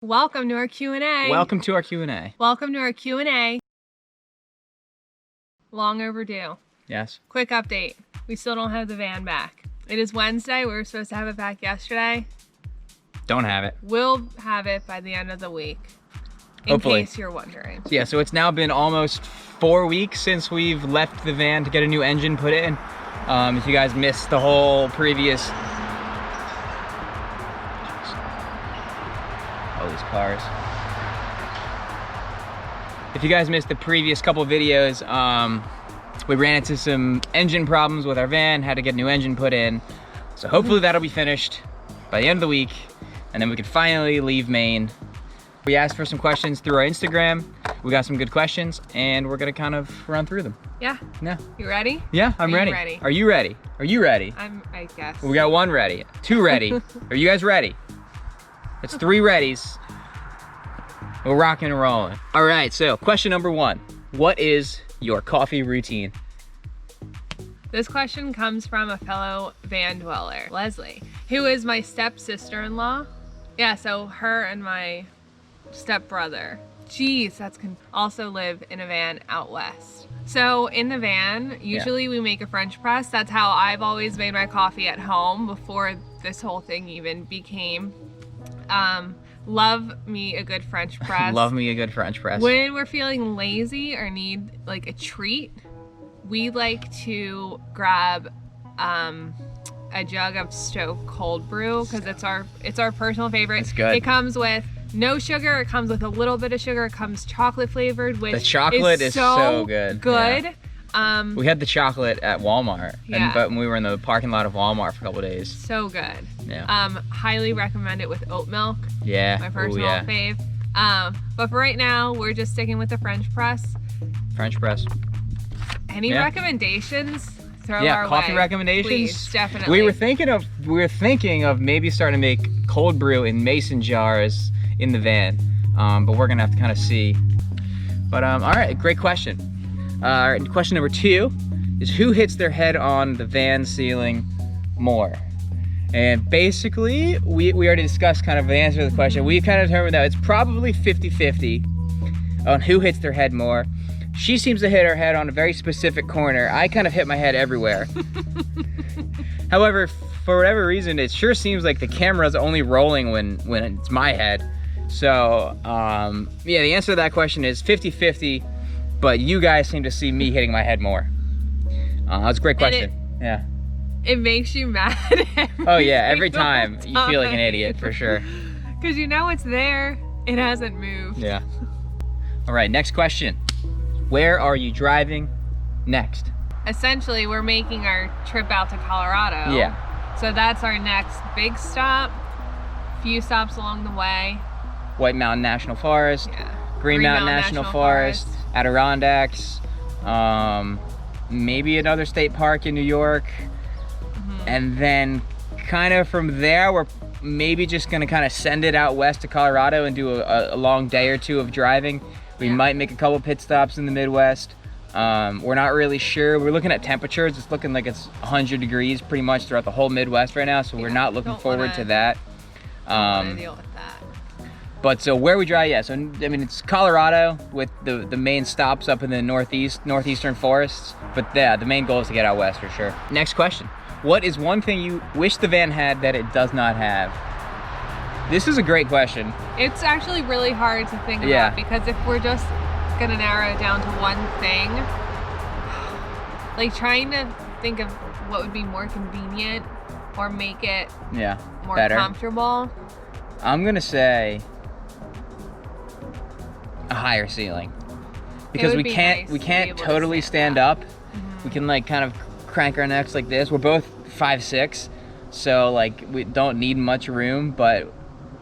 Welcome to our Q&A. Welcome to our Q&A. Welcome to our Q&A. Long overdue. Yes. Quick update. We still don't have the van back. It is Wednesday. We were supposed to have it back yesterday. Don't have it. We'll have it by the end of the week. In Hopefully. case you're wondering. Yeah, so it's now been almost 4 weeks since we've left the van to get a new engine put in. If you guys missed the whole previous... All these cars. If you guys missed the previous couple videos, we ran into some engine problems with our van, had to get a new engine put in. So hopefully that'll be finished by the end of the week, and then we can finally leave Maine. We asked for some questions through our Instagram. We got some good questions, and we're gonna kind of run through them. Yeah. Yeah. You ready? Yeah, I'm ready. Are you ready? Are you ready? Are you ready? I guess. We got 1 ready, 2 ready. Are you guys ready? It's 3 readies. We're rocking and rolling. All right, so question number 1. What is your coffee routine? This question comes from a fellow van dweller, Leslie, who is my stepsister-in-law. Yeah, so her and my stepbrother, also live in a van out west. So in the van, usually we make a French press. That's how I've always made my coffee at home before this whole thing even became. Love me a good French press. Love me a good French press. When we're feeling lazy or need like a treat, we like to grab a jug of Stoke cold brew because it's our personal favorite. It's good. It comes with no sugar. It comes with a little bit of sugar. It comes chocolate flavored, which the chocolate is so good. Yeah. We had the chocolate at Walmart, Yeah. but when we were in the parking lot of Walmart for a couple days. So good. Yeah. Highly recommend it with oat milk. Yeah. My personal Ooh, yeah. fave. But for right now, we're just sticking with the French press. French press. Any recommendations? Throw Yeah, our coffee way. recommendations. Please, definitely. We were thinking of maybe starting to make cold brew in mason jars in the van, but we're gonna have to kind of see. But all right, great question. Question number 2 is who hits their head on the van ceiling more? And basically, we already discussed kind of the answer to the question. We kind of determined that it's probably 50-50 on who hits their head more. She seems to hit her head on a very specific corner. I kind of hit my head everywhere. However, for whatever reason, it sure seems like the camera's only rolling when it's my head. So, yeah, the answer to that question is 50-50, but you guys seem to see me hitting my head more. That's a great question. Yeah. It makes you mad. Oh yeah, every time you feel like an idiot, for sure. Because you know it's there. It hasn't moved. Yeah. All right, next question. Where are you driving next? Essentially, we're making our trip out to Colorado. Yeah. So that's our next big stop. Few stops along the way. White Mountain National Forest, Yeah. Green Mountain National Forest, Adirondacks, maybe another state park in New York. And then kind of from there, we're maybe just gonna kind of send it out west to Colorado and do a long day or 2 of driving. We might make a couple pit stops in the Midwest. We're not really sure. We're looking at temperatures. It's looking like it's 100 degrees pretty much throughout the whole Midwest right now, so we're not looking forward to that. Don't wanna deal with that. But so where we drive, yeah, so I mean, it's Colorado with the main stops up in the northeastern forests. But yeah, the main goal is to get out west for sure. Next question. What is one thing you wish the van had that it does not have? This is a great question. It's actually really hard to think about because if we're just gonna narrow it down to one thing, like trying to think of what would be more convenient or make it more comfortable. I'm gonna say a higher ceiling, because we can't totally stand up. We can like kind of crank our necks like this. We're both 5'6", so like we don't need much room, but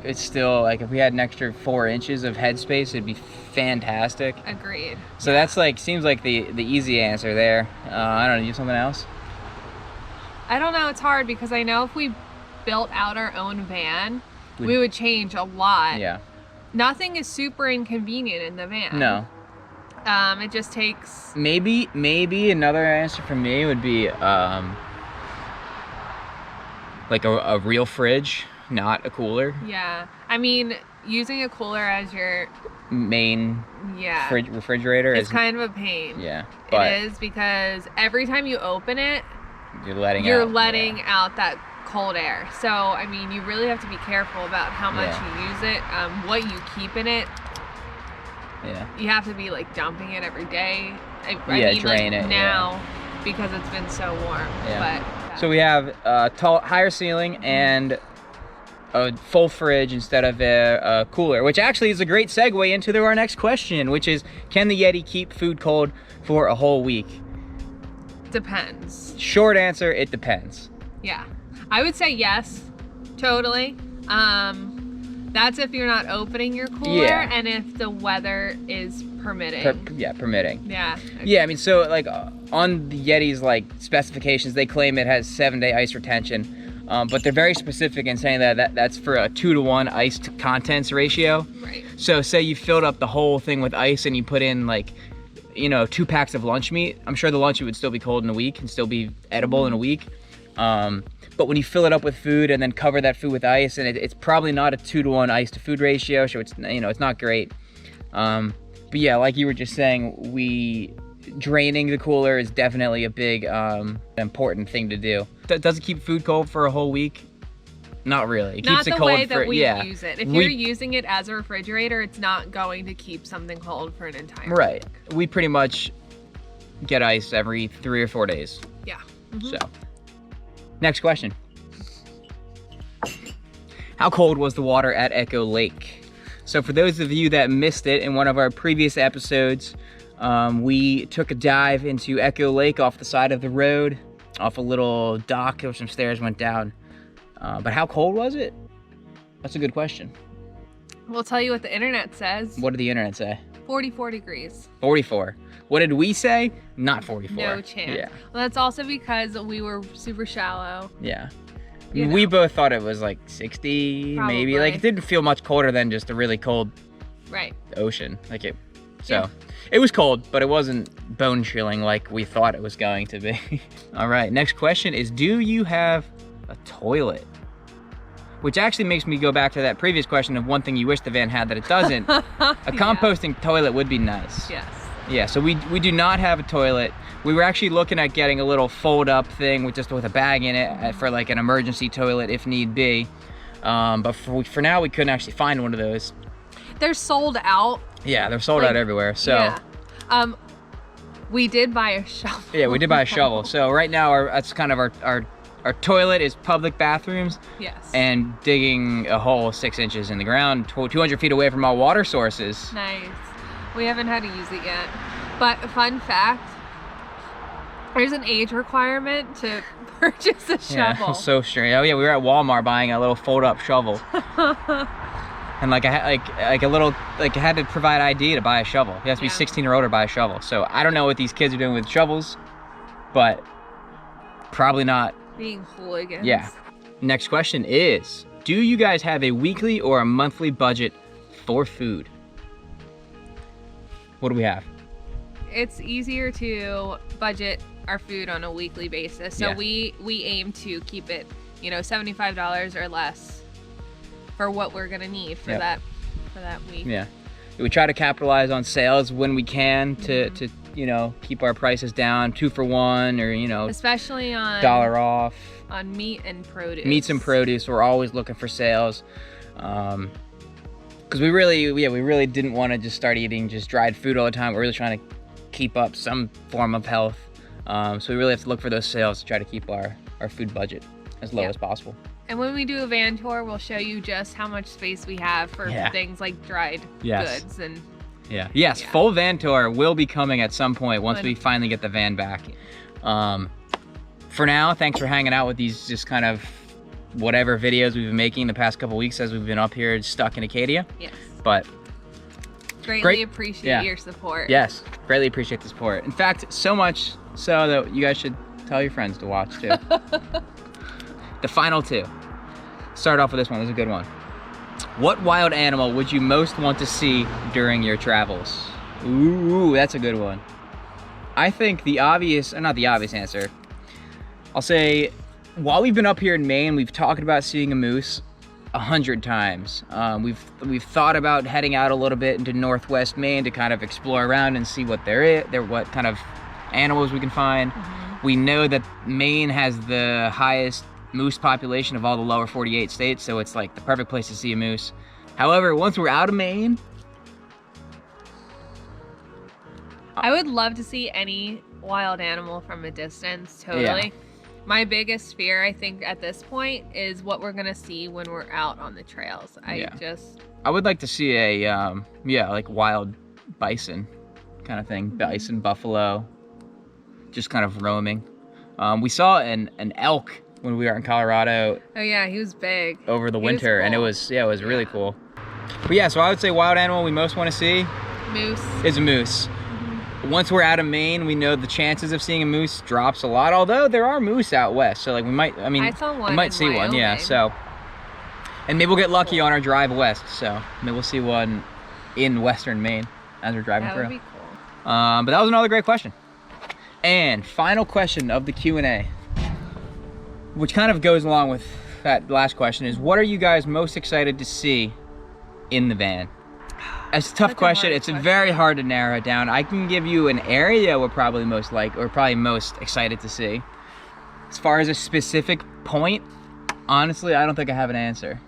it's still like if we had an extra 4 inches of headspace, it'd be fantastic. Agreed. So that's like seems like the easy answer there. I don't know. You have something else? I don't know. It's hard because I know if we built out our own van, we would change a lot. Yeah. Nothing is super inconvenient in the van. No. It just takes... Maybe another answer for me would be like a real fridge, not a cooler. Yeah. I mean, using a cooler as your main refrigerator it's is kind of a pain. Yeah, but it is, because every time you open it, you're letting out that cold air. So I mean, you really have to be careful about how much you use it, what you keep in it. Yeah. You have to be like dumping it every day. I mean, drain like it now because it's been so warm. Yeah. But so we have a higher ceiling and a full fridge instead of a cooler, which actually is a great segue into our next question, which is, can the Yeti keep food cold for a whole week? Depends. Short answer, it depends. Yeah, I would say yes, totally. That's if you're not opening your cooler and if the weather is permitting. Permitting. Yeah. Okay. Yeah, I mean, so like on the Yeti's like specifications, they claim it has 7-day ice retention, but they're very specific in saying that's for a 2-to-1 ice to contents ratio. Right. So say you filled up the whole thing with ice and you put in like, 2 packs of lunch meat. I'm sure the lunch meat would still be cold in a week and still be edible in a week. But when you fill it up with food and then cover that food with ice, and it's probably not a 2-to-1 ice to food ratio, so it's it's not great. But yeah, like you were just saying, draining the cooler is definitely a big important thing to do. Does it keep food cold for a whole week? Not really. It keeps it cold the way that for, we use it. If you're using it as a refrigerator, it's not going to keep something cold for an entire week. week. We pretty much get ice every 3 or 4 days. Yeah. So. Next question. How cold was the water at Echo Lake? So for those of you that missed it in one of our previous episodes, we took a dive into Echo Lake off the side of the road, off a little dock where some stairs went down. But how cold was it? That's a good question. We'll tell you what the internet says. What did the internet say? 44 degrees. 44. What did we say? Not 44. No chance. Yeah. Well, that's also because we were super shallow. Yeah. We both thought it was like 60, Probably. maybe. Like, it didn't feel much colder than just a really cold ocean. It was cold, but it wasn't bone chilling like we thought it was going to be. All right, next question is, do you have a toilet? Which actually makes me go back to that previous question of one thing you wish the van had that it doesn't. A composting toilet would be nice. Yes. Yeah, so we do not have a toilet. We were actually looking at getting a little fold-up thing with a bag in it for like an emergency toilet if need be. But for now, we couldn't actually find one of those. They're sold out. Yeah, they're sold out everywhere. So. Yeah. We did buy a shovel. Yeah, we did buy a shovel. So right now, that's kind of our toilet is public bathrooms. Yes. And digging a hole 6 inches in the ground, 200 feet away from our water sources. Nice. We haven't had to use it yet. But fun fact, there's an age requirement to purchase a shovel. Yeah, so strange. Oh yeah, we were at Walmart buying a little fold-up shovel. And I had to provide ID to buy a shovel. You have to be 16 or older to buy a shovel. So I don't know what these kids are doing with shovels, but probably not being hooligans. Yeah. Next question is, do you guys have a weekly or a monthly budget for food? What do we have? It's easier to budget our food on a weekly basis. So we aim to keep it, $75 or less for what we're gonna need for that week. Yeah. We try to capitalize on sales when we can to keep our prices down, 2 for 1, or especially on $1 off on meat and produce. Meats and produce, we're always looking for sales. Because we really didn't want to just start eating just dried food all the time. We're really trying to keep up some form of health. So we really have to look for those sales to try to keep our food budget as low as possible. And when we do a van tour, we'll show you just how much space we have for things like dried goods and. Yes, full van tour will be coming at some point once we finally get the van back. For now, thanks for hanging out with these just kind of whatever videos we've been making the past couple weeks as we've been up here stuck in Acadia. Yes. But greatly appreciate your support. Yes, greatly appreciate the support. In fact, so much so that you guys should tell your friends to watch too. The final two. Start off with this one. This is a good one. What wild animal would you most want to see during your travels? Ooh, that's a good one. I think not the obvious answer. I'll say, while we've been up here in Maine, we've talked about seeing a moose. 100 times. We've thought about heading out a little bit into Northwest Maine to kind of explore around and see what what kind of animals we can find. We know that Maine has the highest moose population of all the lower 48 states, so it's like the perfect place to see a moose. However, once we're out of Maine, I would love to see any wild animal from a distance, totally. Yeah. My biggest fear, I think, at this point is what we're gonna see when we're out on the trails. I would like to see a, like wild bison kind of thing. Bison, buffalo, just kind of roaming. We saw an elk when we were in Colorado. Oh yeah, he was big. Over the He winter, was and it cool. was really cool. But yeah, so I would say wild animal we most want to see Moose. is a moose. Once we're out of Maine, we know the chances of seeing a moose drops a lot, although there are moose out west, so like I saw one we might in see one, yeah, Wyoming. so. And maybe we'll get lucky on our drive west, so maybe we'll see one in western Maine as we're driving That through. would be cool. But that was another great question. And final question of the Q&A, which kind of goes along with that last question, is what are you guys most excited to see in the van? It's a tough question. It's very hard to narrow it down. I can give you an area we're probably most excited to see. As far as a specific point, honestly, I don't think I have an answer.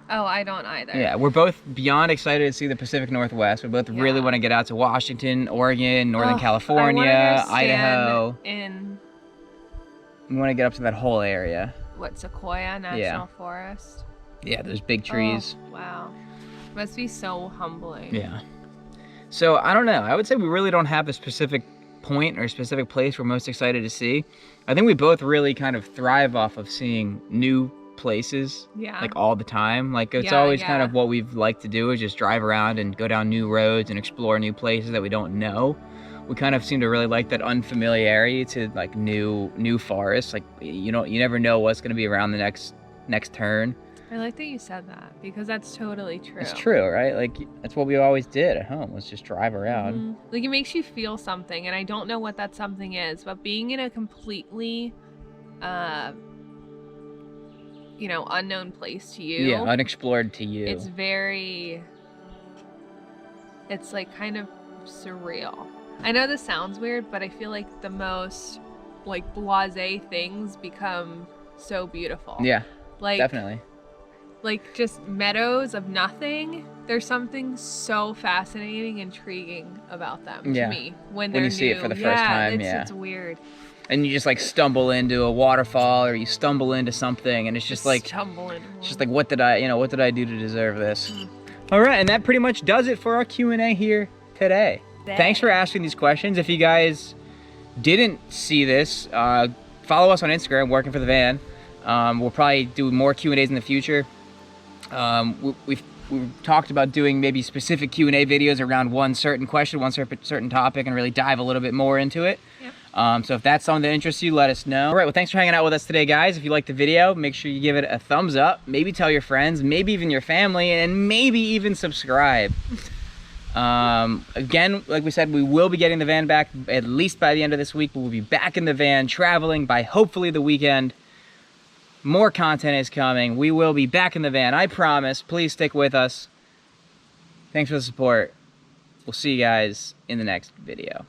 Oh, I don't either. Yeah, we're both beyond excited to see the Pacific Northwest. We both really want to get out to Washington, Oregon, Northern California, Idaho. We want to get up to that whole area. What, Sequoia National Forest? Yeah, those big trees. Oh, wow. Must be so humbling. Yeah. So I don't know. I would say we really don't have a specific point or a specific place we're most excited to see. I think we both really kind of thrive off of seeing new places, like all the time. Like it's always kind of what we've liked to do, is just drive around and go down new roads and explore new places that we don't know. We kind of seem to really like that unfamiliarity to like new forests. Like you never know what's going to be around the next turn. I like that you said that, because that's totally true. It's true, right? Like that's what we always did at home, was just drive around. Like it makes you feel something, and I don't know what that something is, but being in a completely unknown place to you, unexplored to you, it's like kind of surreal. I know this sounds weird, but I feel like the most like blasé things become so beautiful. Yeah, like definitely. Like just meadows of nothing. There's something so fascinating, intriguing about them to me when you see it for the first time. It's weird. And you just like stumble into a waterfall, or you stumble into something, and it's just like what did I do to deserve this? All right, and that pretty much does it for our Q&A here today. Thanks for asking these questions. If you guys didn't see this, follow us on Instagram, Working for the Van. We'll probably do more Q&As in the future. We've talked about doing maybe specific Q&A videos around one certain question, one certain topic, and really dive a little bit more into it. Yep. So if that's something that interests you, let us know. All right, well, thanks for hanging out with us today, guys. If you liked the video, make sure you give it a thumbs up. Maybe tell your friends, maybe even your family, and maybe even subscribe. Again, like we said, we will be getting the van back at least by the end of this week. We'll be back in the van traveling by hopefully the weekend. More content is coming. We will be back in the van, I promise. Please stick with us. Thanks for the support. We'll see you guys in the next video.